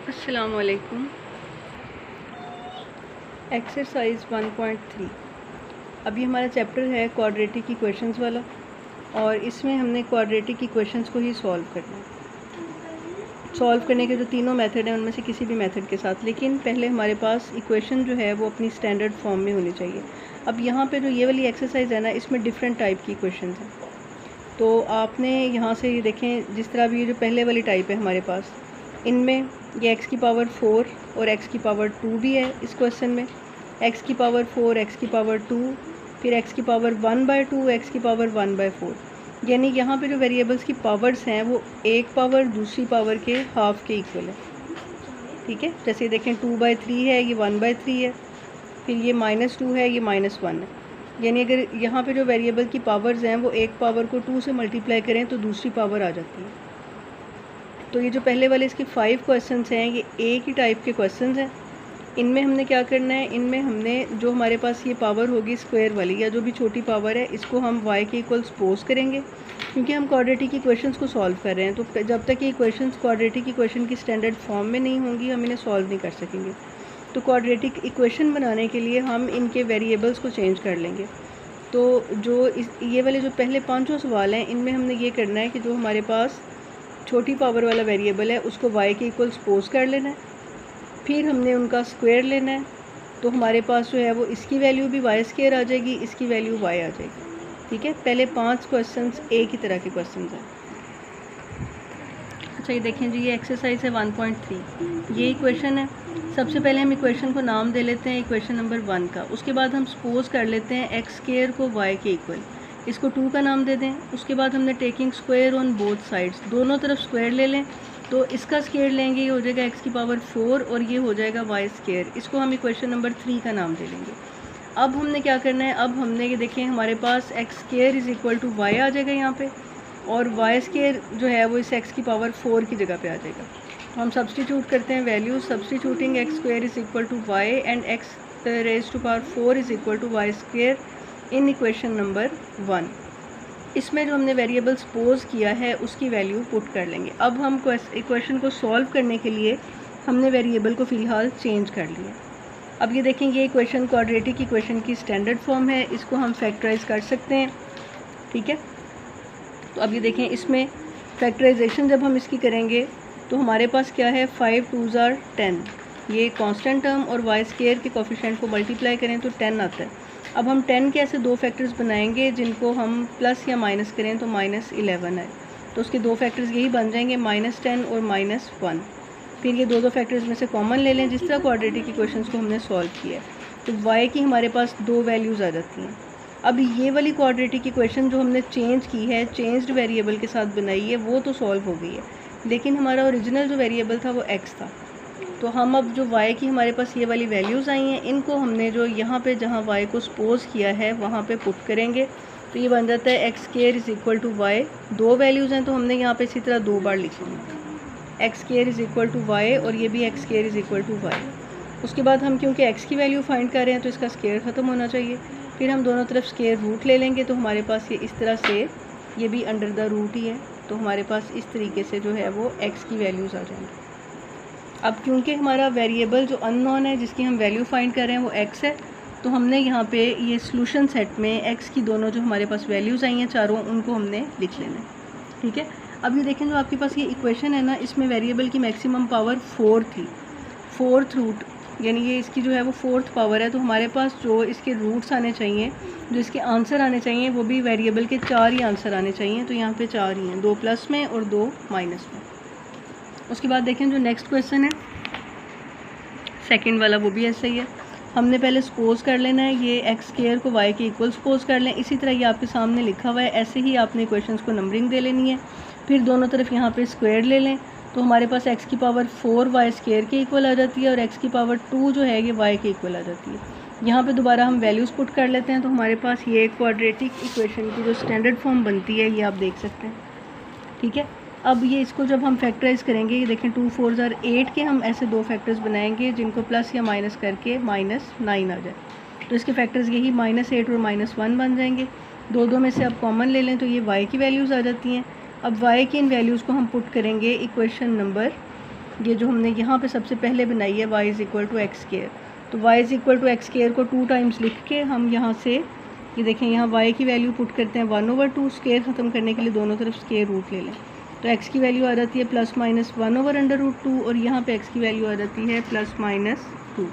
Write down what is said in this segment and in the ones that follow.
अस्सलाम वालेकुम। एक्सरसाइज 1.3 अभी हमारा चैप्टर है क्वाड्रेटिक इक्वेशंस वाला, और इसमें हमने क्वाड्रेटिक इक्वेशंस को ही सॉल्व करना है। सॉल्व करने के जो तीनों मेथड हैं उनमें से किसी भी मेथड के साथ, लेकिन पहले हमारे पास इक्वेशन जो है वो अपनी स्टैंडर्ड फॉर्म में होनी चाहिए। अब यहाँ पे जो ये वाली एक्सरसाइज है ना, इसमें डिफरेंट टाइप की इक्वेशंस हैं। तो आपने यहाँ से ये देखें, जिस तरह भी ये जो पहले वाली टाइप है हमारे पास, इनमें ये x की पावर 4 और x की पावर 2 भी है इस क्वेश्चन में। x की पावर 4, x की पावर 2, फिर x की पावर 1/2, x की पावर 1/4। यानी यहाँ पे जो वेरिएबल्स की पावर्स हैं वो एक पावर दूसरी पावर के हाफ के इक्वल है। ठीक है, जैसे देखें 2/3 है, ये 1/3 है, फिर ये -2 है, ये -1 है। यानी अगर यहाँ पे जो वेरिएबल की पावर्स हैं वो एक पावर को 2 से मल्टीप्लाई करें तो दूसरी पावर आ जाती है। तो ये जो पहले वाले इसके 5 क्वेश्चंस हैं, ये एक ही टाइप के क्वेश्चंस हैं। इनमें हमने क्या करना है, इनमें हमने जो हमारे पास ये पावर होगी स्क्वायर वाली, या जो भी छोटी पावर है, इसको हम y के इक्वल सपोज करेंगे, क्योंकि हम क्वाड्रेटिक इक्वेशंस को सॉल्व कर रहे हैं। तो जब तक ये इक्वेशंस क्वाड्रेटिक इक्वेशन की स्टैंडर्ड फॉर्म में नहीं होंगी, हम इन्हें सॉल्व नहीं कर सकेंगे। तो क्वाड्रेटिक इक्वेशन बनाने के लिए हम इनके वेरिएबल्स को चेंज कर लेंगे। तो जो ये वाले जो पहले 5 सवाल हैं, इनमें हमने ये करना है कि जो हमारे पास छोटी पावर वाला वेरिएबल है उसको y के इक्वल सपोज कर लेना है, फिर हमने उनका स्क्वायर लेना है। तो हमारे पास जो है वो इसकी वैल्यू भी y स्क्वायर आ जाएगी, इसकी वैल्यू y आ जाएगी। ठीक है, पहले 5 क्वेश्चंस एक ही तरह के क्वेश्चंस हैं। अच्छा, ये देखें जी, ये एक्सरसाइज है 1.3। ये इक्वेशन है। सबसे पहले हम इक्वेशन को नाम दे लेते हैं इक्वेशन नंबर 1 का। उसके बाद हम सपोज कर लेते हैं एक्स स्क्वायर को y के इक्वल, इसको 2 का नाम दे दें। उसके बाद हमने taking square on both sides, दोनों तरफ स्क्वायर ले लें। तो इसका स्क्वायर लेंगे, ये हो जाएगा x की पावर 4 और ये हो जाएगा y स्क्वायर। इसको हम इक्वेशन नंबर 3 का नाम दे लेंगे। अब हमने क्या करना है, अब हमने ये देखें हमारे पास x square is equal to y आ जाएगा यहाँ पे, और y स्क्वायर जो है वो इस x की पावर 4 की जगह पे आ जाएगा। तो हम सब्सटीट्यूट करते हैं value, substituting x square is equal to y and x raise to power 4 is equal to y square in equation number 1। इसमें जो हमने वेरिएबल सपोज किया है उसकी वैल्यू पुट कर लेंगे। अब हम इक्वेशन को सॉल्व करने के लिए हमने वेरिएबल को फ़िलहाल चेंज कर लिया। अब ये देखें, ये इक्वेशन क्वाड्रेटिक इक्वेशन की स्टैंडर्ड फॉर्म है, इसको हम फैक्टराइज कर सकते हैं। ठीक है, तो अब ये देखें, इसमें फैक्टराइजेशन जब हम इसकी करेंगे तो हमारे पास क्या है, 5 2s are 10, ये कांस्टेंट टर्म, और y स्क्वायर के कोफिशिएंट को मल्टीप्लाई करें तो 10 आता है। अब हम 10 के ऐसे दो फैक्टर्स बनाएंगे जिनको हम प्लस या माइनस करें तो -11 है। तो उसके दो फैक्टर्स यही बन जाएंगे, -10 और -1। फिर ये दो फैक्टर्स में से कॉमन ले लें, जिस तरह क्वाड्रेटिक इक्वेशंस को हमने सॉल्व किया है। तो y की हमारे पास दो वैल्यूज़ आ जाती हैं। अब ये वाली क्वाड्रेटिक इक्वेशन जो हमने चेंज की है, चेंज्ड वेरिएबल के साथ बनाई है, वो तो सॉल्व हो गई है, लेकिन हमारा ओरिजिनल जो वेरिएबल था वो x था। तो हम अब जो y की हमारे पास ये वाली वैल्यूज़ आई हैं, इनको हमने जो यहाँ पे जहाँ y को सपोज किया है वहाँ पे पुट करेंगे। तो ये बन जाता है X square is equal to Y. दो वैल्यूज़ हैं तो हमने यहाँ पे इसी तरह 2 बार लिख ली, X square is equal to Y और ये भी X square is equal to Y. उसके बाद हम क्योंकि x की वैल्यू फाइंड कर रहे हैं तो इसका स्क्वायर ख़त्म होना चाहिए। फिर हम दोनों तरफ स्क्वायर रूट ले लेंगे, तो हमारे पास ये इस तरह से, ये भी अंडर द रूट ही है, तो हमारे पास इस तरीके से जो है वो x की वैल्यूज़ आ जाएंगी। अब क्योंकि हमारा वेरिएबल जो अननोन है, जिसकी हम वैल्यू फाइंड कर रहे हैं, वो x है, तो हमने यहाँ पे ये सॉल्यूशन सेट में x की दोनों जो हमारे पास वैल्यूज़ आई हैं चारों, उनको हमने लिख लेना है। ठीक है, अब ये देखें, जो आपके पास ये इक्वेशन है ना, इसमें वेरिएबल की मैक्सिमम पावर 4 थी, 4th रूट, यानी ये इसकी जो है वो 4th पावर है। तो हमारे पास जो इसके रूट्स आने चाहिए, जो इसके आंसर आने चाहिए, वो भी वेरिएबल के 4 ही आंसर आने चाहिए। तो यहाँ पे 4 ही हैं, 2 प्लस में और 2 माइनस में। उसके बाद देखें जो नेक्स्ट क्वेश्चन है सेकंड वाला, वो भी ऐसा ही है। हमने पहले सपोज कर लेना है, ये एक्स स्क्वायर को y के इक्वल सपोज कर लें। इसी तरह ये आपके सामने लिखा हुआ है, ऐसे ही आपने इक्वेशंस को नंबरिंग दे लेनी है। फिर दोनों तरफ यहाँ पे स्क्वायर ले लें, तो हमारे पास x की पावर 4 y स्क्वायर के इक्वल आ जाती है, और x की पावर 2 जो है ये y के इक्वल आ जाती है। यहाँ पे दोबारा हम वैल्यूज़ पुट कर लेते हैं, तो हमारे पास ये क्वाड्रेटिक इक्वेशन की जो स्टैंडर्ड फॉर्म बनती है, ये आप देख सकते हैं। ठीक है, अब ये इसको जब हम फैक्टराइज करेंगे, ये देखें 2 4s are 8 के हम ऐसे दो फैक्टर्स बनाएंगे जिनको प्लस या माइनस करके -9 आ जाए। तो इसके फैक्टर्स यही -8 और -1 बन जाएंगे। दो में से अब कॉमन ले लें तो ये y की वैल्यूज़ आ जाती हैं। अब y की इन वैल्यूज़ को हम पुट करेंगे इक्वेशन नंबर ये जो हमने यहाँ पे सबसे पहले बनाई है y is equal to X square, तो y is equal to X square को 2 टाइम्स लिख के हम यहाँ से ये देखें यहाँ y की वैल्यू पुट करते हैं 1/2, स्केयर ख़त्म करने के लिए दोनों तरफ स्केयर रूट ले लें, तो x की वैल्यू आ जाती है ±1/√2 और यहाँ पे x की वैल्यू आ जाती है ±2।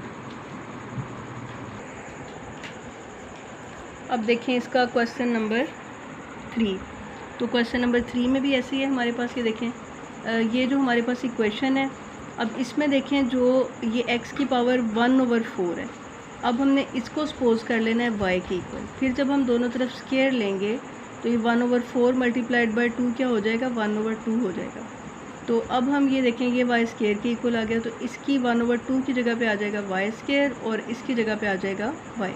अब देखें इसका क्वेश्चन नंबर 3। तो क्वेश्चन नंबर 3 में भी ऐसे ही है हमारे पास, ये देखें ये जो हमारे पास इक्वेशन है, अब इसमें देखें जो ये x की पावर 1/4 है, अब हमने इसको सपोज कर लेना है y के इक्वल, फिर जब हम दोनों तरफ स्केयर लेंगे तो ये 1/4 मल्टीप्लाइड बाय 2 क्या हो जाएगा 1/2 हो जाएगा। तो अब हम ये देखें ये y स्केयर के इक्वल आ गया, तो इसकी 1/2 की जगह पे आ जाएगा y स्केयर और इसकी जगह पे आ जाएगा y।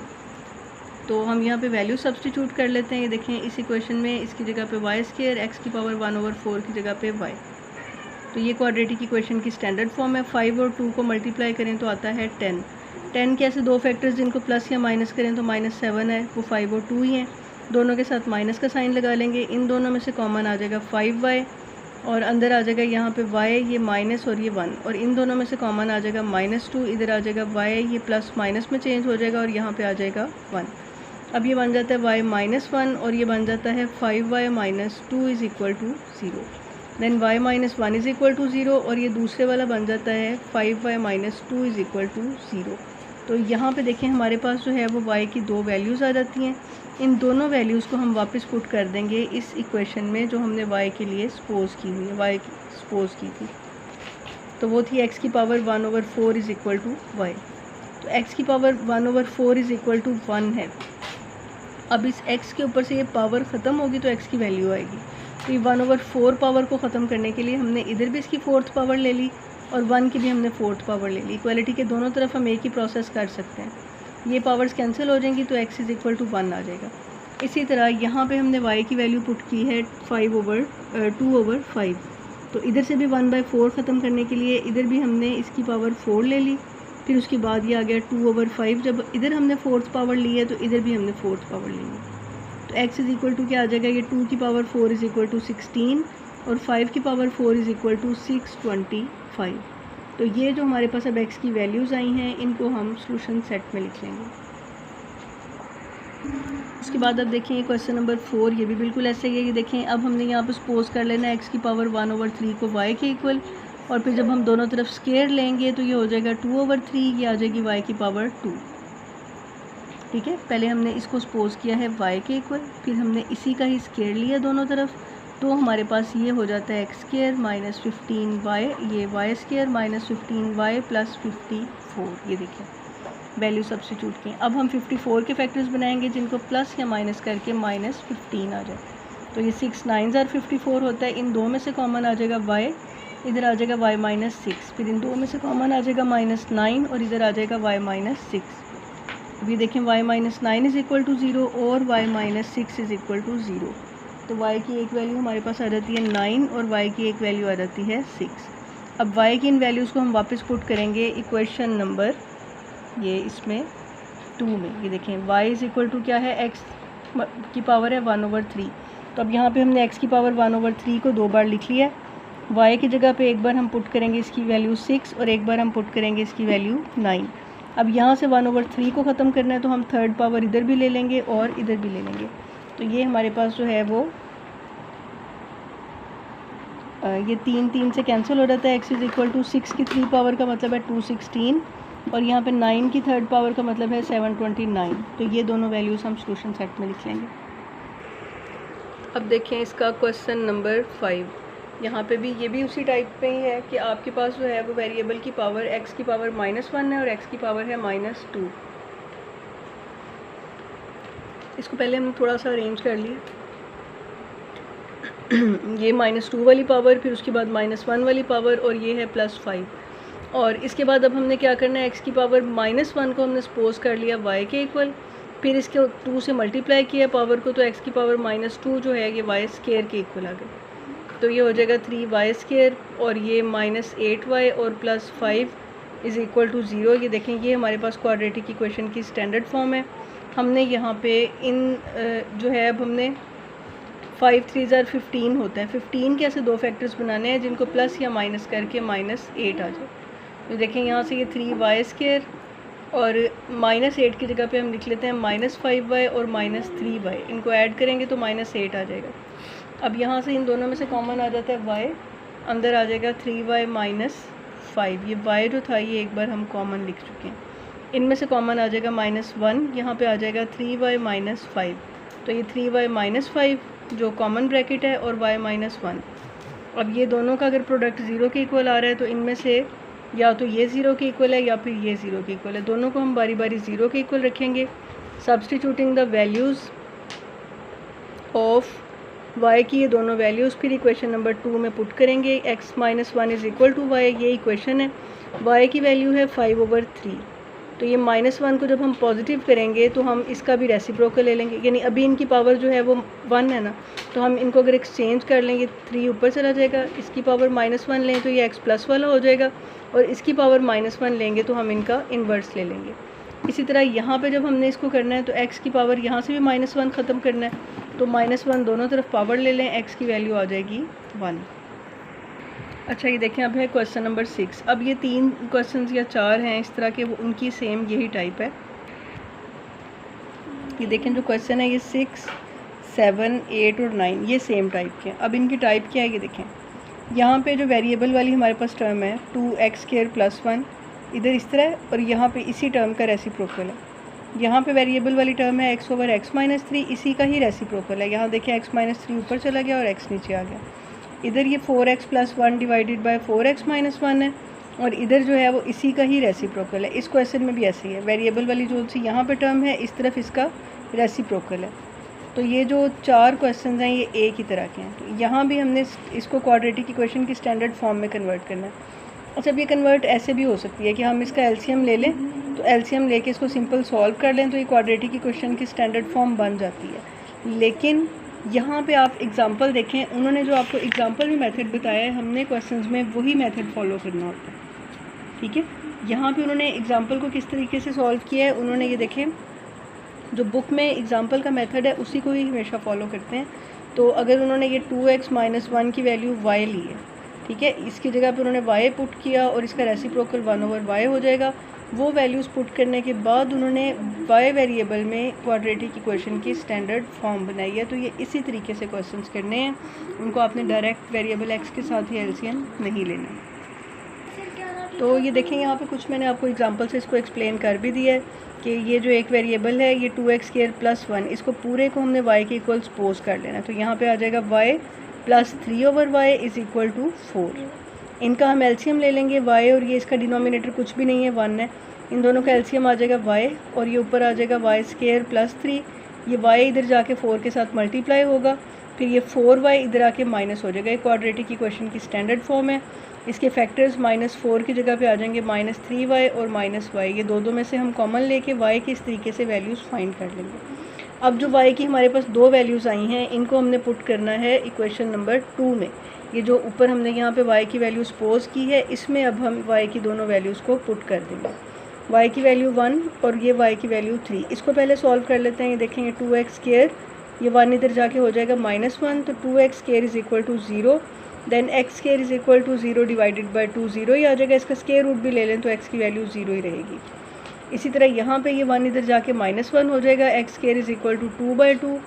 तो हम यहाँ पे वैल्यू सब्स्टिट्यूट कर लेते हैं, ये देखें इस इक्वेशन में इसकी जगह पे y स्केयर, x की पावर 1/4 की जगह पे y। तो ये क्वाड्रेटिक इक्वेशन की स्टैंडर्ड फॉर्म है। 5 और 2 को मल्टीप्लाई करें तो आता है 10। 10 के ऐसे दो फैक्टर्स जिनको प्लस या माइनस करें तो -7 है, वो 5 और 2 ही हैं, दोनों के साथ माइनस का साइन लगा लेंगे, इन दोनों में से कॉमन आ जाएगा 5y और अंदर आ जाएगा यहाँ पे y, ये माइनस और ये 1, और इन दोनों में से कॉमन आ जाएगा -2, इधर आ जाएगा y, ये प्लस माइनस में चेंज हो जाएगा और यहाँ पे आ जाएगा 1। अब ये बन जाता है y -1 और ये बन जाता है 5y - 2 is equal to 0। Then y - 1 is equal to 0 और ये दूसरे वाला बन जाता है 5y - 2 इज़ इक्वल टू 0। तो यहाँ पे देखें हमारे पास जो है वो y की दो वैल्यूज़ आ जाती हैं। इन दोनों वैल्यूज़ को हम वापस पुट कर देंगे इस इक्वेशन में जो हमने y के लिए सपोज की हुई है, y सपोज की थी, तो वो थी x की power 1/4 is equal to y। तो x की पावर 1/4 इज़ इक्वल टू 1 है। अब इस x के ऊपर से ये पावर ख़त्म होगी तो x की वैल्यू आएगी, तो ये 1/4 पावर को ख़त्म करने के लिए हमने इधर भी इसकी 4th पावर ले ली और 1 की भी हमने 4th पावर ले ली। इक्वालिटी के दोनों तरफ हम एक ही प्रोसेस कर सकते हैं, ये पावर्स कैंसिल हो जाएंगी तो x इज़ इक्वल टू 1 आ जाएगा। इसी तरह यहाँ पे हमने y की वैल्यू पुट की है 2/5, तो इधर से भी 1/4 ख़त्म करने के लिए इधर भी हमने इसकी पावर 4 ले ली, फिर उसके बाद ये आ गया 2/5। जब इधर हमने 4th पावर ली है तो इधर भी हमने 4th पावर ली है, तो x इज़ इक्वल टू क्या आ जाएगा, ये 2 की पावर 4 इज़ इक्वल टू 16 और 5 की पावर 4 इज़ इक्वल टू 625। तो ये जो हमारे पास अब x की वैल्यूज़ आई हैं इनको हम सॉल्यूशन सेट में लिख लेंगे। उसके बाद अब देखें ये क्वेश्चन नंबर 4, ये भी बिल्कुल ऐसे ही है। ये देखें अब हमने यहाँ पर सपोज कर लेना है x की पावर 1/3 को y के इक्वल, और फिर जब हम दोनों तरफ स्केयर लेंगे तो ये हो जाएगा 2/3, ये आ जाएगी y की पावर 2। ठीक है, पहले हमने इसको सपोज किया है y के इक्वल, फिर हमने इसी का ही स्केयर लिया दोनों तरफ, तो हमारे पास ये हो जाता है x स्केयर -15y, ये y स्केयर -15y प्लस 54। ये देखिए वैल्यू सब्स्टिट्यूट की। अब हम 54 के फैक्टर्स बनाएंगे जिनको प्लस या माइनस करके -15 आ जाए, तो ये 6 9 ज़ार 54 होता है। इन दो में से कॉमन आ जाएगा y, इधर आ जाएगा y -6, फिर इन दो में से कॉमन आ जाएगा -9 और इधर आ जाएगा y -6। अभी देखें y -9 इज़ इक्वल टू 0 और y -6 इज़ इक्वल टू 0, तो y की एक वैल्यू हमारे पास आ जाती है 9 और y की एक वैल्यू आ जाती है 6। अब y की इन वैल्यूज़ को हम वापस पुट करेंगे इक्वेशन नंबर ये इसमें 2 में। ये देखें y इज़ इक्वल टू क्या है, x की पावर है 1/3, तो अब यहाँ पे हमने x की पावर 1/3 को 2 बार लिख लिया है। y की जगह पे एक बार हम पुट करेंगे इसकी वैल्यू 6 और एक बार हम पुट करेंगे इसकी वैल्यू 9। अब यहाँ से 1/3 को ख़त्म करना है तो हम 3rd पावर इधर भी ले लेंगे और इधर भी ले लेंगे, तो ये हमारे पास जो है वो ये 3 से कैंसिल हो जाता है। x इज़ इक्वल टू 6 की 3 पावर का मतलब है 216 और यहाँ पे 9 की 3rd पावर का मतलब है 729, तो ये दोनों वैल्यूज़ हम सॉल्यूशन सेट में लिख लेंगे। अब देखें इसका क्वेश्चन नंबर 5, यहाँ पे भी ये भी उसी टाइप पे ही है कि आपके पास जो है वो वेरिएबल की पावर x की पावर -1 है और x की पावर है -2। इसको पहले हमने थोड़ा सा अरेंज कर लिया, ये -2 वाली पावर, फिर उसके बाद -1 वाली पावर और ये है +5। और इसके बाद अब हमने क्या करना है, x की पावर -1 को हमने सपोज कर लिया y के इक्वल, फिर इसके 2 से मल्टीप्लाई किया पावर को, तो x की पावर -2 जो है ये y स्केयर के इक्वल आ गया, तो ये हो जाएगा 3y स्केयर और ये -8y और +5 इज़ इक्वल टू 0। ये देखें ये हमारे पास क्वाड्रेटिक इक्वेशन की स्टैंडर्ड फॉर्म है। हमने यहाँ पे इन जो है अब हमने 5 3 ज़ार 15 होता है। 15 के ऐसे दो फैक्टर्स बनाने हैं जिनको प्लस या माइनस करके -8 आ जाए। तो देखें यहाँ से ये 3y² और -8 की जगह पे हम लिख लेते हैं -5y और -3y। इनको ऐड करेंगे तो -8 आ जाएगा। अब यहाँ से इन दोनों में से कॉमन आ जाता है y, अंदर आ जाएगा 3y -5। ये y जो था ये एक बार हम कॉमन लिख चुके हैं। इनमें से कॉमन आ जाएगा -1, यहाँ पे आ जाएगा 3y -5। तो ये 3y -5 जो कॉमन ब्रैकेट है और y -1। अब ये दोनों का अगर प्रोडक्ट 0 के इक्वल आ रहा है तो इनमें से या तो ये 0 के इक्वल है या फिर ये 0 के इक्वल है। दोनों को हम बारी बारी 0 के इक्वल रखेंगे। Substituting the values of y की ये दोनों वैल्यूज़ फिर इक्वेशन नंबर 2 में पुट करेंगे। x -1 is equal to y, ये इक्वेशन है। y की वैल्यू है 5/3। तो ये -1 को जब हम पॉजिटिव करेंगे तो हम इसका भी रेसिप्रोकल ले लेंगे, यानी अभी इनकी पावर जो है वो 1 है ना, तो हम इनको अगर एक्सचेंज कर लेंगे 3 ऊपर चला जाएगा, इसकी पावर -1 लें तो ये x प्लस वाला हो जाएगा और इसकी पावर -1 लेंगे तो हम इनका इन्वर्स ले लेंगे। इसी तरह यहाँ पे जब हमने इसको करना है तो x की पावर यहाँ से भी -1 ख़त्म करना है तो -1 दोनों तरफ पावर ले लें, x की वैल्यू आ जाएगी 1। अच्छा ये देखें अब है क्वेश्चन नंबर 6। अब ये 3 क्वेश्चंस या 4 हैं इस तरह के, वो उनकी सेम यही टाइप है। ये देखें जो क्वेश्चन है ये 6, 7, 8 और 9 ये सेम टाइप के हैं। अब इनकी टाइप क्या है ये देखें। यहाँ पे जो वेरिएबल वाली हमारे पास टर्म है 2x² + 1 इधर इस तरह है और यहाँ पे इसी टर्म का रेसिप्रोकल है। यहाँ पे वेरिएबल वाली टर्म है x/x - 3, इसी का ही रेसिप्रोकल है। यहाँ देखिए x - 3 ऊपर चला गया और x नीचे आ गया। इधर ये 4x + 1 डिवाइडेड बाय 4x - 1 है और इधर जो है वो इसी का ही रेसिप्रोकल है। इस क्वेश्चन में भी ऐसे ही है, वेरिएबल वाली जो सी यहाँ पे टर्म है इस तरफ इसका रेसिप्रोकल है। तो ये जो 4 क्वेश्चन हैं ये एक ही तरह के हैं। तो यहाँ भी हमने इसको क्वाड्रेटिक इक्वेशन की स्टैंडर्ड फॉर्म में कन्वर्ट करना है। अच्छा अब ये कन्वर्ट ऐसे भी हो सकती है कि हम इसका एलसीएम ले लें, तो एलसीएम लेके इसको सिंपल सॉल्व कर लें तो ये क्वाड्रेटिक इक्वेशन की स्टैंडर्ड फॉर्म बन जाती है। लेकिन यहाँ पे आप एग्जांपल देखें, उन्होंने जो आपको एग्जांपल भी मेथड बताया है, हमने क्वेश्चंस में वही मेथड फॉलो करना होता है, ठीक है। यहाँ पे उन्होंने एग्जांपल को किस तरीके से सॉल्व किया है, उन्होंने ये देखें जो बुक में एग्जांपल का मेथड है उसी को ही हमेशा फॉलो करते हैं। तो अगर उन्होंने ये 2x - 1 की वैल्यू y ली है, ठीक है, इसकी जगह पे उन्होंने y पुट किया और इसका रेसिप्रोकल 1/y हो जाएगा। वो वैल्यूज़ पुट करने के बाद उन्होंने y वेरिएबल में क्वाड्रेटिक इक्वेशन की स्टैंडर्ड फॉर्म बनाई है। तो ये इसी तरीके से क्वेश्चंस करने हैं, उनको आपने डायरेक्ट वेरिएबल x के साथ ही एलसीएम नहीं लेना। तो ये देखें यहाँ पे कुछ मैंने आपको एग्जांपल से इसको एक्सप्लेन कर भी दिया है कि ये जो एक वेरिएबल है ये 2x² + 1, इसको पूरे को हमने y के इक्वल सपोज कर लेना है। तो यहाँ पे आ जाएगा y + 3/y = 4। इनका हम एलसीएम ले लेंगे y और ये इसका डिनोमिनेटर कुछ भी नहीं है 1 है, इन दोनों का एलसीएम आ जाएगा y और ये ऊपर आ जाएगा y² + 3। ये y इधर जाके 4 के साथ मल्टीप्लाई होगा, फिर ये 4y इधर आके माइनस हो जाएगा। ये क्वाड्रेटिक इक्वेशन की स्टैंडर्ड फॉर्म है। इसके फैक्टर्स -4 की जगह पे आ जाएंगे -3y और -y। ये दो में से हम कॉमन लेके y की इस तरीके से वैल्यूज़ फाइंड कर लेंगे। अब जो y की हमारे पास 2 वैल्यूज़ आई हैं इनको हमने पुट करना है इक्वेशन नंबर 2 में। ये जो ऊपर हमने यहाँ पे y की वैल्यू सपोज की है, इसमें अब हम y की दोनों वैल्यूज़ को पुट कर देंगे। y की वैल्यू 1 और ये y की वैल्यू 3। इसको पहले सॉल्व कर लेते हैं। ये देखेंगे 2x², ये 1 इधर जाके हो जाएगा -1, तो 2x² = 0। Then x² = 0 divided by 2 0 ही आ जाएगा। इसका स्क्वायर रूट भी ले लें तो x की वैल्यू 0 ही रहेगी। इसी तरह यहाँ पे ये 1 इधर जाके -1 हो जाएगा। x² = 2/2।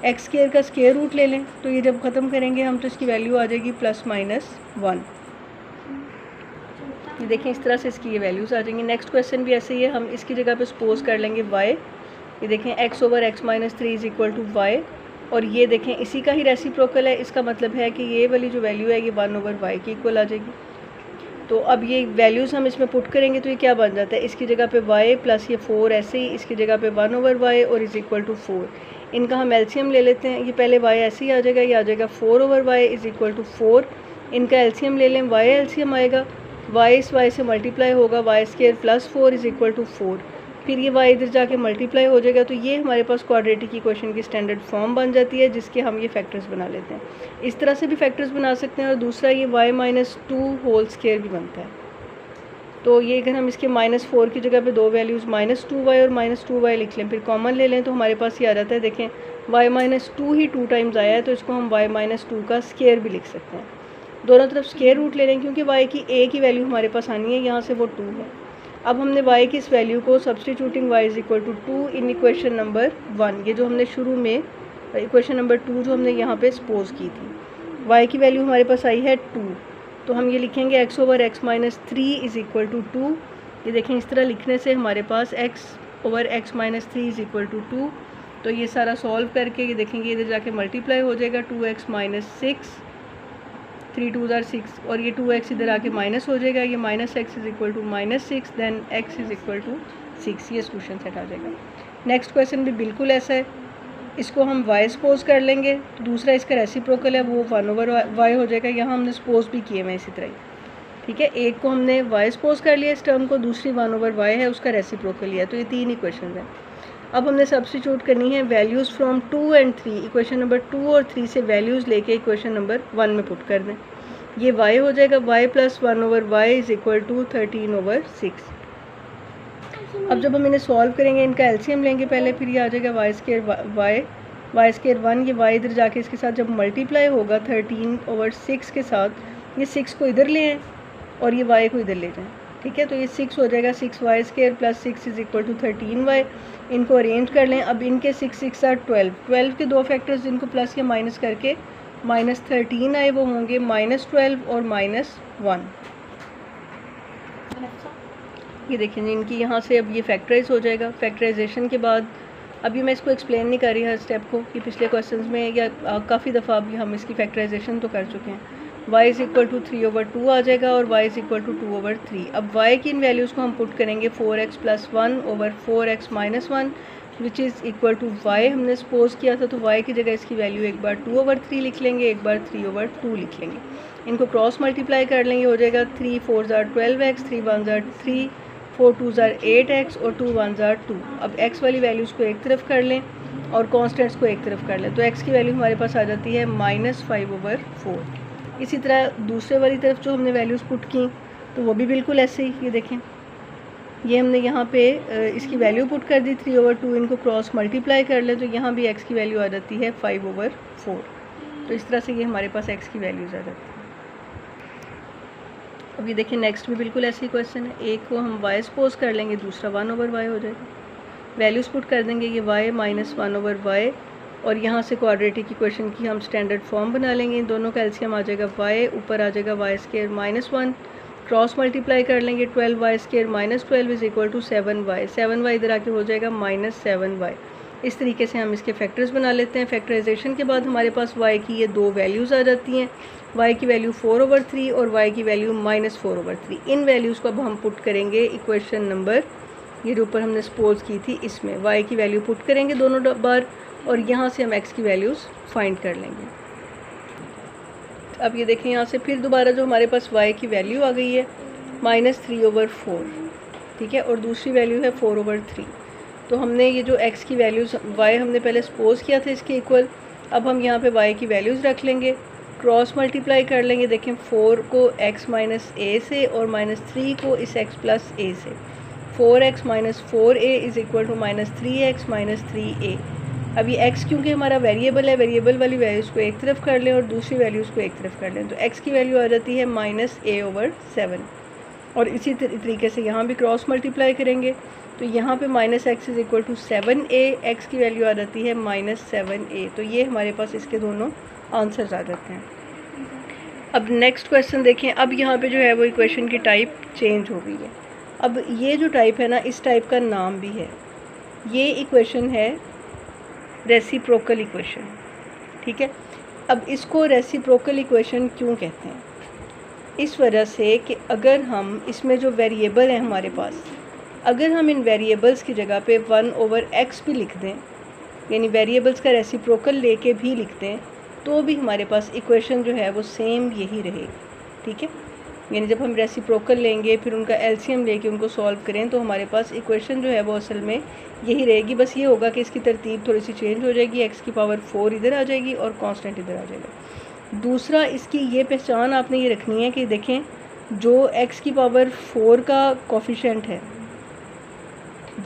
x² का स्क्वायर रूट ले लें तो ये जब ख़त्म करेंगे हम तो इसकी वैल्यू आ जाएगी +-1। ये देखें इस तरह से इसकी ये वैल्यूज़ आ जाएंगी। नेक्स्ट क्वेश्चन भी ऐसे ही है, हम इसकी जगह पे सपोज कर लेंगे y। ये देखें x/x - 3 = y और ये देखें इसी का ही रेसिप्रोकल है। इसका मतलब है कि ये वाली जो वैल्यू है ये 1/y के इक्वल आ जाएगी। तो अब ये वैल्यूज़ हम इसमें पुट करेंगे तो ये क्या बन जाता है, इसकी जगह पे y प्लस ये 4 ऐसे ही, इसकी जगह पे 1/y और = 4। इनका हम एलसीएम ले लेते हैं। ये पहले y ऐसे ही आ जाएगा, ये आ जाएगा 4/y = 4। इनका एलसीएम ले लें, y एलसीएम आएगा, y इस y से मल्टीप्लाई होगा, y² + 4 = 4। फिर ये y इधर जाके मल्टीप्लाई हो जाएगा। तो ये हमारे पास क्वाड्रेटिक इक्वेशन की स्टैंडर्ड फॉर्म बन जाती है जिसके हम ये फैक्टर्स बना लेते हैं। इस तरह से भी फैक्टर्स बना सकते हैं और दूसरा ये y - 2 होल स्क्वायर भी बनता है। तो ये अगर हम इसके -4 की जगह पे दो वैल्यूज़ -2y और -2y लिख लें, फिर कॉमन ले लें तो हमारे पास ये आ जाता है। देखें y माइनस 2 ही 2 टाइम्स आया है, तो इसको हम y माइनस 2 का स्केयर भी लिख सकते हैं। दोनों तरफ स्केयर रूट ले लें क्योंकि y की a की वैल्यू हमारे पास आनी है, यहाँ से वो 2 है। अब हमने y की इस वैल्यू को substituting y is equal to 2 in equation number 1, ये जो हमने शुरू में इक्वेशन नंबर 2 जो हमने यहाँ पे सपोज की थी, y की वैल्यू हमारे पास आई है 2, तो हम ये लिखेंगे x over x minus 3 is equal to 2। ये देखें इस तरह लिखने से हमारे पास x over x minus 3 is equal to 2। तो ये सारा सॉल्व करके ये देखेंगे इधर जाके मल्टीप्लाई हो जाएगा 2x माइनस 6, 3 2 ज़ार 6, और ये 2x इधर आके माइनस हो जाएगा, ये minus x is equal to minus 6, then x is equal to 6, ये सोल्यूशन सेट आ जाएगा। नेक्स्ट क्वेश्चन भी बिल्कुल ऐसा है, इसको हम y सपोज कर लेंगे, दूसरा इसका रेसिप्रोकल है वो 1 ओवर y हो जाएगा, यहाँ हमने सपोज भी किए हैं इसी तरह ही, ठीक है। एक को हमने y सपोज कर लिया इस टर्म को, दूसरी 1 ओवर y है उसका रेसिप्रोकल लिया, तो ये 3 इक्वेशन हैं। अब हमने सब्स्टिट्यूट करनी है values from 2 and 3, equation number 2 और 3 से वैल्यूज़ लेके इक्वेशन नंबर 1 में पुट कर दें। ये y हो जाएगा y plus 1 over y is equal to 13 over 6। अब जब हम इन्हें सॉल्व करेंगे इनका एलसीएम लेंगे पहले, फिर ये आ जाएगा y स्केयर 1, ये y इधर जाके इसके साथ जब मल्टीप्लाई होगा 13 ओवर 6 के साथ, ये 6 को इधर ले आएँ और ये y को इधर ले जाएँ, ठीक है। तो ये 6 हो जाएगा 6y square plus 6 is equal to 13y। इनको अरेंज कर लें, अब इनके 6 6 आर 12 के दो फैक्टर्स जिनको प्लस या माइनस करके माइनस 13 आए वो होंगे माइनस 12 और माइनस 1। ये देखें जी इनकी यहाँ से अब ये फैक्टराइज हो जाएगा। फैक्टराइजेशन के बाद अभी मैं इसको एक्सप्लेन नहीं कर रही हर स्टेप को, कि पिछले क्वेश्चंस में या काफ़ी दफ़ा अभी हम इसकी फैक्टराइजेशन तो कर चुके हैं। y is equal to 3 over 2 आ जाएगा और y is equal to 2 over 3। अब y की इन वैल्यूज़ को हम पुट करेंगे 4x plus 1 over 4x minus 1 which is equal to y हमने सपोज किया था, तो y की जगह इसकी वैल्यू एक बार 2 ओवर 3 लिख लेंगे, एक बार 3 ओवर 2 लिख लेंगे। इनको क्रॉस मल्टीप्लाई कर लेंगे, हो जाएगा 3 4 ज़ार 12x, 3 1 ज़ार 3, 4 2 ज़ार 8x और 2 1 ज़ार 2। अब x वाली वैल्यूज़ को एक तरफ कर लें और कॉन्स्टेंट्स को एक तरफ कर लें, तो x की वैल्यू हमारे पास आ जाती है माइनस 5 ओवर 4। इसी तरह दूसरे वाली तरफ जो हमने वैल्यूज़ पुट की तो वो भी बिल्कुल ऐसे ही, ये देखें ये हमने यहाँ पे इसकी वैल्यू पुट कर दी 3 ओवर 2, इनको क्रॉस मल्टीप्लाई कर लें तो यहाँ भी x की वैल्यू आ जाती है 5 ओवर 4। तो इस तरह से ये हमारे पास x की वैल्यूज़ आ जाती है। अब ये देखें नेक्स्ट भी बिल्कुल ऐसे ही क्वेश्चन है, एक को हम y सपोज कर लेंगे, दूसरा 1 ओवर y हो जाएगा। वैल्यूज़ पुट कर देंगे, ये y माइनस 1 ओवर y, और यहाँ से क्वाड्रेटिक इक्वेशन की हम स्टैंडर्ड फॉर्म बना लेंगे। इन दोनों का एलसीएम आ जाएगा y, ऊपर आ जाएगा y square minus 1, cross multiply कर लेंगे 12y square minus 12 is equal to 7y, 7y इधर आके हो जाएगा माइनस 7y। इस तरीके से हम इसके फैक्टर्स बना लेते हैं। फैक्टराइजेशन के बाद हमारे पास y की ये दो वैल्यूज़ आ जाती हैं, y की वैल्यू 4 ओवर 3 और y की वैल्यू माइनस 4 ओवर 3। इन वैल्यूज़ को अब हम पुट करेंगे इक्वेशन नंबर ये जो ऊपर हमने सपोज की थी इसमें, y की वैल्यू पुट करेंगे दोनों बार और यहाँ से हम x की वैल्यूज़ फाइंड कर लेंगे। अब ये देखें यहाँ से फिर दोबारा जो हमारे पास y की वैल्यू आ गई है माइनस 3 ओवर 4, ठीक है, और दूसरी वैल्यू है 4 ओवर 3। तो हमने ये जो x की वैल्यूज़ y हमने पहले सपोज किया था इसके इक्वल, अब हम यहाँ पे y की वैल्यूज़ रख लेंगे, क्रॉस मल्टीप्लाई कर लेंगे। देखें 4 को x माइनस a से और माइनस 3 को इस x प्लस a से, 4x minus 4a is equal to minus 3x minus 3a। अब ये x क्योंकि हमारा वेरिएबल है, वेरिएबल वाली वैल्यूज़ को एक तरफ कर लें और दूसरी वैल्यूज़ को एक तरफ कर लें, तो x की वैल्यू आ जाती है माइनस a ओवर 7। और इसी तरीके से यहाँ भी क्रॉस मल्टीप्लाई करेंगे तो यहाँ पे minus x is equal to 7a, x की वैल्यू आ जाती है माइनस 7a। तो ये हमारे पास इसके दोनों आंसर्स आ जाते हैं। अब नेक्स्ट क्वेश्चन देखें, अब यहाँ पे जो है वो इक्वेशन की टाइप चेंज हो गई है। अब ये जो टाइप है ना, इस टाइप का नाम भी है, ये इक्वेशन है रेसिप्रोकल इक्वेशन, ठीक है। अब इसको रेसिप्रोकल इक्वेशन क्यों कहते हैं? इस वजह से कि अगर हम इसमें जो वेरिएबल हैं हमारे पास, अगर हम इन वेरिएबल्स की जगह पे 1 ओवर x भी लिख दें, यानी वेरिएबल्स का रेसिप्रोकल लेके भी लिख दें, तो भी हमारे पास इक्वेशन जो है वो सेम यही रहेगी, ठीक है। यानी जब हम रेसिप्रोकल लेंगे फिर उनका एलसीएम लेके उनको सॉल्व करें तो हमारे पास इक्वेशन जो है वो असल में यही रहेगी। बस ये होगा कि इसकी तरतीब थोड़ी सी चेंज हो जाएगी, x की पावर 4 इधर आ जाएगी और कांस्टेंट इधर आ जाएगा। दूसरा इसकी ये पहचान आपने ये रखनी है कि देखें जो x की पावर 4 का कोफिशिएंट है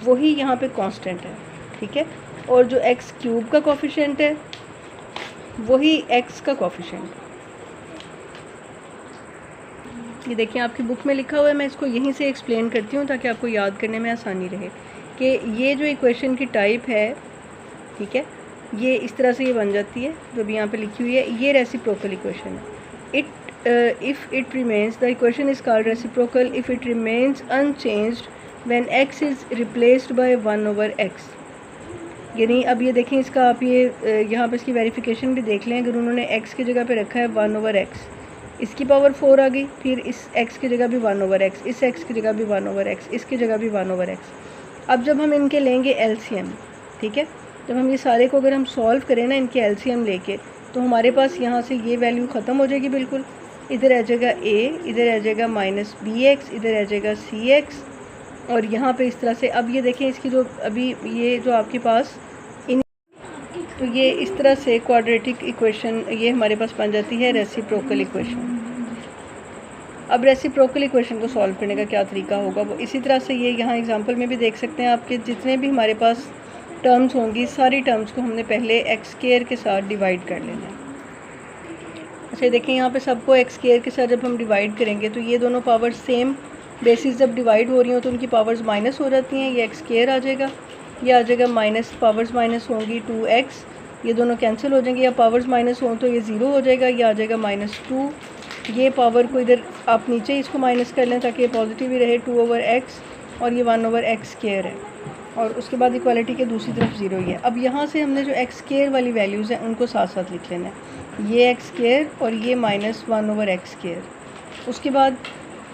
वही यहाँ पे कांस्टेंट है, ठीक है। और जो एक्स क्यूब का कोफिशिएंट है वही एक्स का कोफिशिएंट। ये देखिए आपकी बुक में लिखा हुआ है, मैं इसको यहीं से एक्सप्लेन करती हूँ ताकि आपको याद करने में आसानी रहे कि ये जो इक्वेशन की टाइप है, ठीक है, ये इस तरह से ये बन जाती है जो भी यहाँ पे लिखी हुई है। ये रेसिप्रोकल इक्वेशन है। If it remains, the equation is called reciprocal if it remains unchanged when x is replaced by 1/x। यानी अब ये देखें इसका, आप ये यहाँ पे इसकी वेरिफिकेशन भी देख लें। अगर उन्होंने x की जगह पे रखा है 1/x, इसकी पावर 4 आ गई, फिर इस x की जगह भी 1/x, इस x की जगह भी 1/x, इसकी जगह भी 1/x। अब जब हम इनके लेंगे LCM, ठीक है, जब हम ये सारे को अगर हम सॉल्व करें ना इनके LCM लेके, तो हमारे पास यहाँ से ये वैल्यू ख़त्म हो जाएगी बिल्कुल। इधर आ जाएगा a, इधर आ जाएगा -bx, इधर आ जाएगा cx, और यहाँ पे इस तरह से। अब ये देखें इसकी जो अभी ये जो आपके पास तो ये इस तरह से क्वाड्रेटिक इक्वेशन ये हमारे पास बन जाती है रेसिप्रोकल इक्वेशन। अब रेसिप्रोकल इक्वेशन को सॉल्व करने का क्या तरीका होगा वो इसी तरह से ये यहाँ एग्जांपल में भी देख सकते हैं। आपके जितने भी हमारे पास टर्म्स होंगी सारी टर्म्स को हमने पहले एक्स स्क्वायर के साथ डिवाइड कर लेना है। अच्छा देखें यहाँ पे सबको एक्स स्क्वायर के साथ जब हम डिवाइड करेंगे तो ये दोनों पावर्स सेम बेसिस जब डिवाइड हो रही हो तो उनकी पावर्स माइनस हो जाती हैं। ये एक्स स्क्वायर आ जाएगा, ये आ जाएगा माइनस, पावर्स माइनस होंगी 2x, ये दोनों कैंसिल हो जाएंगे। या पावर्स माइनस हों तो ये ज़ीरो हो जाएगा, ये आ जाएगा -2। ये पावर को इधर आप नीचे इसको माइनस कर लें ताकि ये पॉजिटिव ही रहे, 2/x, और ये 1/x स्क्वायर है, और उसके बाद इक्वालिटी के दूसरी तरफ ज़ीरो ही है। अब यहाँ से हमने जो एक्स स्क्वायर वाली वैल्यूज़ हैं उनको साथ साथ लिख लेना है, ये एक्स स्क्वायर और ये -1/x स्क्वायर। उसके बाद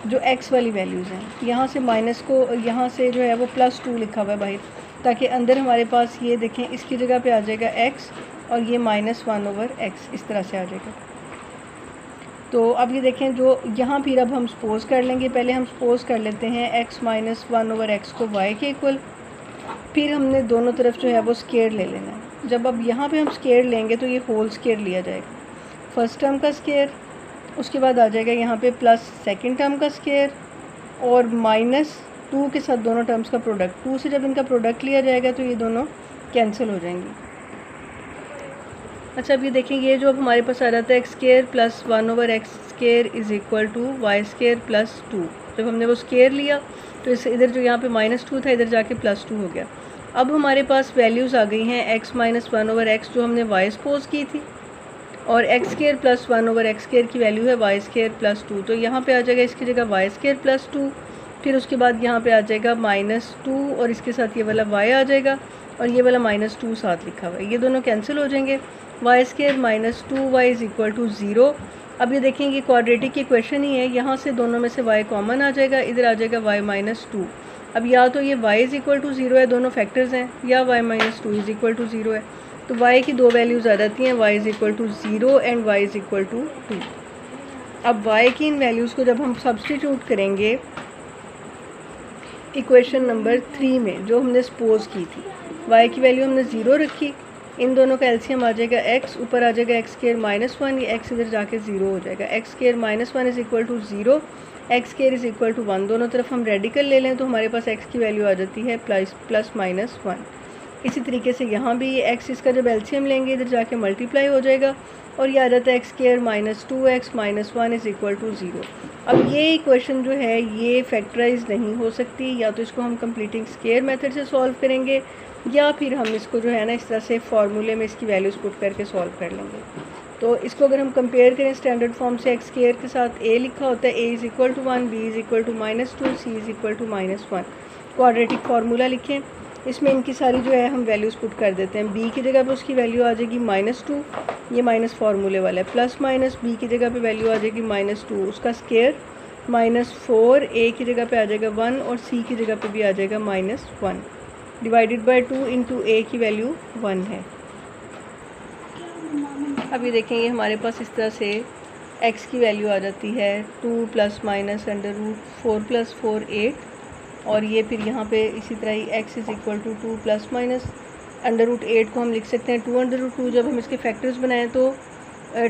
जो x वाली वैल्यूज़ हैं यहाँ से माइनस को यहाँ से जो है वो +2 लिखा हुआ है बाहर, ताकि अंदर हमारे पास ये देखें इसकी जगह पे आ जाएगा x और ये -1/x इस तरह से आ जाएगा। तो अब ये देखें जो यहाँ फिर अब हम सपोज़ कर लेंगे, पहले हम सपोज़ कर लेते हैं x -1/x को y के इक्वल, फिर हमने दोनों तरफ जो है वो स्क्वायर ले लेना है। जब अब यहाँ पे हम स्क्वायर लेंगे तो ये होल स्क्वायर लिया जाएगा, फर्स्ट टर्म का स्क्वायर, उसके बाद आ जाएगा यहाँ पे प्लस सेकंड टर्म का स्क्वायर और -2 के साथ दोनों टर्म्स का प्रोडक्ट। 2 से जब इनका प्रोडक्ट लिया जाएगा तो ये दोनों कैंसिल हो जाएंगी। अच्छा अब ये देखें ये जो अब हमारे पास आ जाता है x² + 1/x square is equal to y² + 2। जब हमने वो स्क्वायर लिया तो इस इधर जो यहाँ पे -2 था इधर जाके +2 हो गया। अब हमारे पास वैल्यूज़ आ गई हैं x - 1/x जो हमने y सपोज की थी, और x² + 1/x स्क्वायर की वैल्यू है y² + 2। तो यहाँ पे आ जाएगा इसकी जगह y² + 2, फिर उसके बाद यहाँ पे आ जाएगा -2 और इसके साथ ये वाला y आ जाएगा और ये वाला -2 साथ लिखा हुआ है, ये दोनों कैंसिल हो जाएंगे। y² - 2y is equal to 0। अब ये देखें ये क्वाड्रेटिक की इक्वेशन ही है, यहाँ से दोनों में से y कॉमन आ जाएगा, इधर आ जाएगा y - 2। अब या तो ये y इज़ इक्वल टू 0 है, दोनों फैक्टर्स हैं, या y - 2 इज़ इक्वल टू 0 है। तो y की दो वैल्यूज़ आ जाती हैं, y is equal to 0 and y is equal to 2। अब y की इन वैल्यूज़ को जब हम सब्सटीट्यूट करेंगे इक्वेशन नंबर 3 में जो हमने सपोज की थी, y की वैल्यू हमने 0 रखी, इन दोनों का एलसीएम आ जाएगा x, ऊपर आ जाएगा x² - 1, ये x इधर जाके 0 हो जाएगा। x² - 1 is equal to 0, x² is equal to 1। दोनों तरफ हम रेडिकल ले लें तो हमारे पास x की वैल्यू आ जाती है +-1। इसी तरीके से यहाँ भी ये x इसका जब एलसीएम लेंगे इधर जाके मल्टीप्लाई हो जाएगा और ये आ जाता है x² - 2x - 1 is equal to 0। अब ये इक्वेशन जो है ये फैक्टराइज नहीं हो सकती, या तो इसको हम कंप्लीटिंग स्क्वायर मेथड से सॉल्व करेंगे या फिर हम इसको जो है ना इस तरह से फार्मूले में इसकी वैल्यूज़ पुट करके सॉल्व कर लेंगे। तो इसको अगर हम कंपेयर करें स्टैंडर्ड फॉर्म से x² के साथ a लिखा होता है, a is equal to 1, b is equal to -2, c is equal to -1। Quadratic formula लिखें, इसमें इनकी सारी जो है हम वैल्यूज़ पुट कर देते हैं। b की जगह पे उसकी वैल्यू आ जाएगी -2, ये माइनस फार्मूले वाला है, प्लस माइनस b की जगह पे वैल्यू आ जाएगी -2 उसका स्क्वायर, -4 a की जगह पे आ जाएगा 1 और c की जगह पे भी आ जाएगा -1 डिवाइडेड बाय 2 इंटू a की वैल्यू 1 है। अब ये देखें ये हमारे पास इस तरह से x की वैल्यू आ जाती है 2 ± √4 + 4 8, और ये फिर यहाँ पे इसी तरह ही x इज़ इक्वल टू 2 ± √8 को हम लिख सकते हैं 2√2। जब हम इसके फैक्टर्स बनाएं तो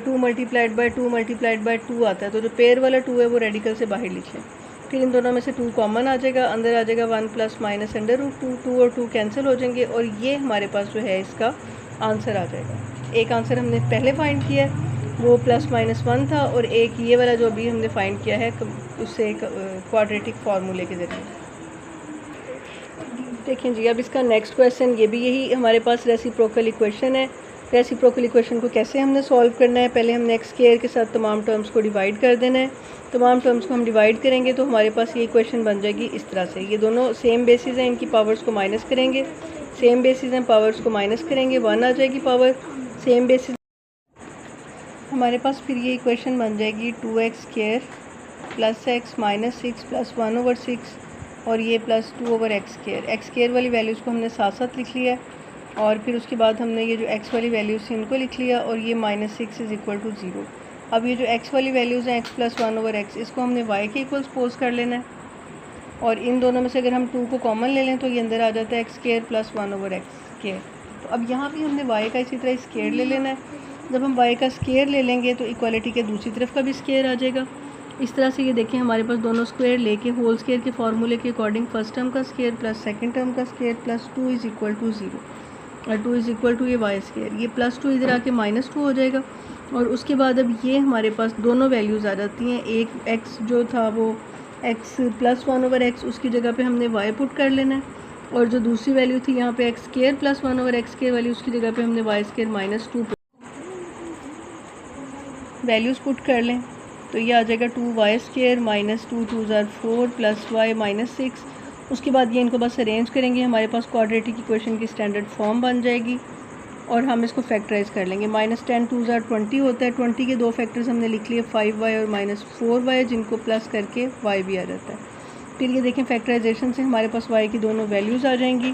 2 × 2 × 2 आता है, तो जो पेयर वाला 2 है वो रेडिकल से बाहर लिख लें। फिर इन दोनों में से 2 कॉमन आ जाएगा, अंदर आ जाएगा 1 प्लस माइनस अंडर रूट 2, 2 और 2 कैंसिल हो जाएंगे और ये हमारे पास जो है इसका आंसर आ जाएगा। एक आंसर हमने पहले फाइंड किया है वो प्लस माइनस 1 था, और एक ये वाला जो अभी हमने फाइंड किया है उससे क्वाड्रेटिक फार्मूले के ज़रिए। देखें जी, अब इसका नेक्स्ट क्वेश्चन, ये भी यही हमारे पास रेसिप्रोकल इक्वेशन है। रेसिप्रोकल इक्वेशन को कैसे हमने सॉल्व करना है, पहले हमने एक्स स्क्वायर के साथ तमाम टर्म्स को डिवाइड कर देना है। तमाम टर्म्स को हम डिवाइड करेंगे तो हमारे पास ये इक्वेशन बन जाएगी इस तरह से। ये दोनों सेम बेसिस हैं, इनकी पावर्स को माइनस करेंगे, सेम बेसिस हैं, पावर्स को माइनस करेंगे, 1 आ जाएगी पावर, सेम बेसिस हमारे पास फिर ये इक्वेशन बन जाएगी 2x square plus x minus 6 plus 1/6 और ये plus 2/x square. X square वाली वैल्यूज़ को हमने साथ साथ लिख लिया है और फिर उसके बाद हमने ये जो x वाली वैल्यूज़ थी इनको लिख लिया और ये -6 इज़ इक्वल टू 0। अब ये जो x वाली वैल्यूज़ हैं x प्लस 1/x, इसको हमने y के इक्वल सपोज कर लेना है और इन दोनों में से अगर हम 2 को कॉमन ले लें तो ये अंदर आ जाता है x square plus 1/x square. तो अब यहाँ भी हमने y का इसी तरह स्क्वायर ले लेना है। जब हम y का स्क्वायर ले लेंगे तो इक्वालिटी के दूसरी तरफ का भी स्क्वायर आ जाएगा। इस तरह से ये देखें हमारे पास दोनों स्क्वायर लेके होल स्क्वायर के फार्मूले के अकॉर्डिंग फर्स्ट टर्म का स्क्वायर प्लस सेकंड टर्म का square plus 2 is equal to 0 और 2 इज़ इक्वल टू ये y स्क्वायर, ये प्लस 2 इधर आके -2 हो जाएगा और उसके बाद अब ये हमारे पास दोनों वैल्यूज़ आ जाती हैं। एक x जो था वो x प्लस 1/x, उसकी जगह पे हमने y पुट कर लेना है और जो दूसरी वैल्यू थी यहाँ पे x square plus 1/x square वाली, उसकी जगह पे हमने y square minus 2 values put कर लें तो ये आ जाएगा 2y स्क्वायर माइनस 2 2 ज़ार 4 प्लस y माइनस 6। उसके बाद ये इनको बस अरेंज करेंगे, हमारे पास क्वाड्रेटिक इक्वेशन की स्टैंडर्ड फॉर्म बन जाएगी और हम इसको फैक्टराइज कर लेंगे। -10 2 ज़ार 20 होता है, 20 के 2 फैक्टर्स हमने लिख लिए 5y और -4y, जिनको प्लस करके y भी आ जाता है। फिर ये देखें फैक्टराइजेशन से हमारे पास y की दोनों वैल्यूज़ आ जाएंगी।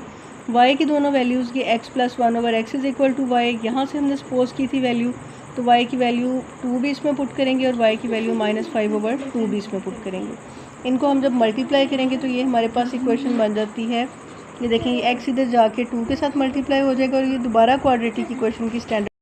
y की दोनों वैल्यूज़ ये x plus 1/x is equal to y, यहाँ से हमने सपोज की थी वैल्यू, तो y की वैल्यू 2 भी इसमें पुट करेंगे और y की वैल्यू -5/2 भी इसमें पुट करेंगे। इनको हम जब मल्टीप्लाई करेंगे तो ये हमारे पास इक्वेशन बन जाती है। ये देखें ये x इधर जाके 2 के साथ मल्टीप्लाई हो जाएगा और ये दोबारा क्वाड्रेटिक इक्वेशन की स्टैंडर्ड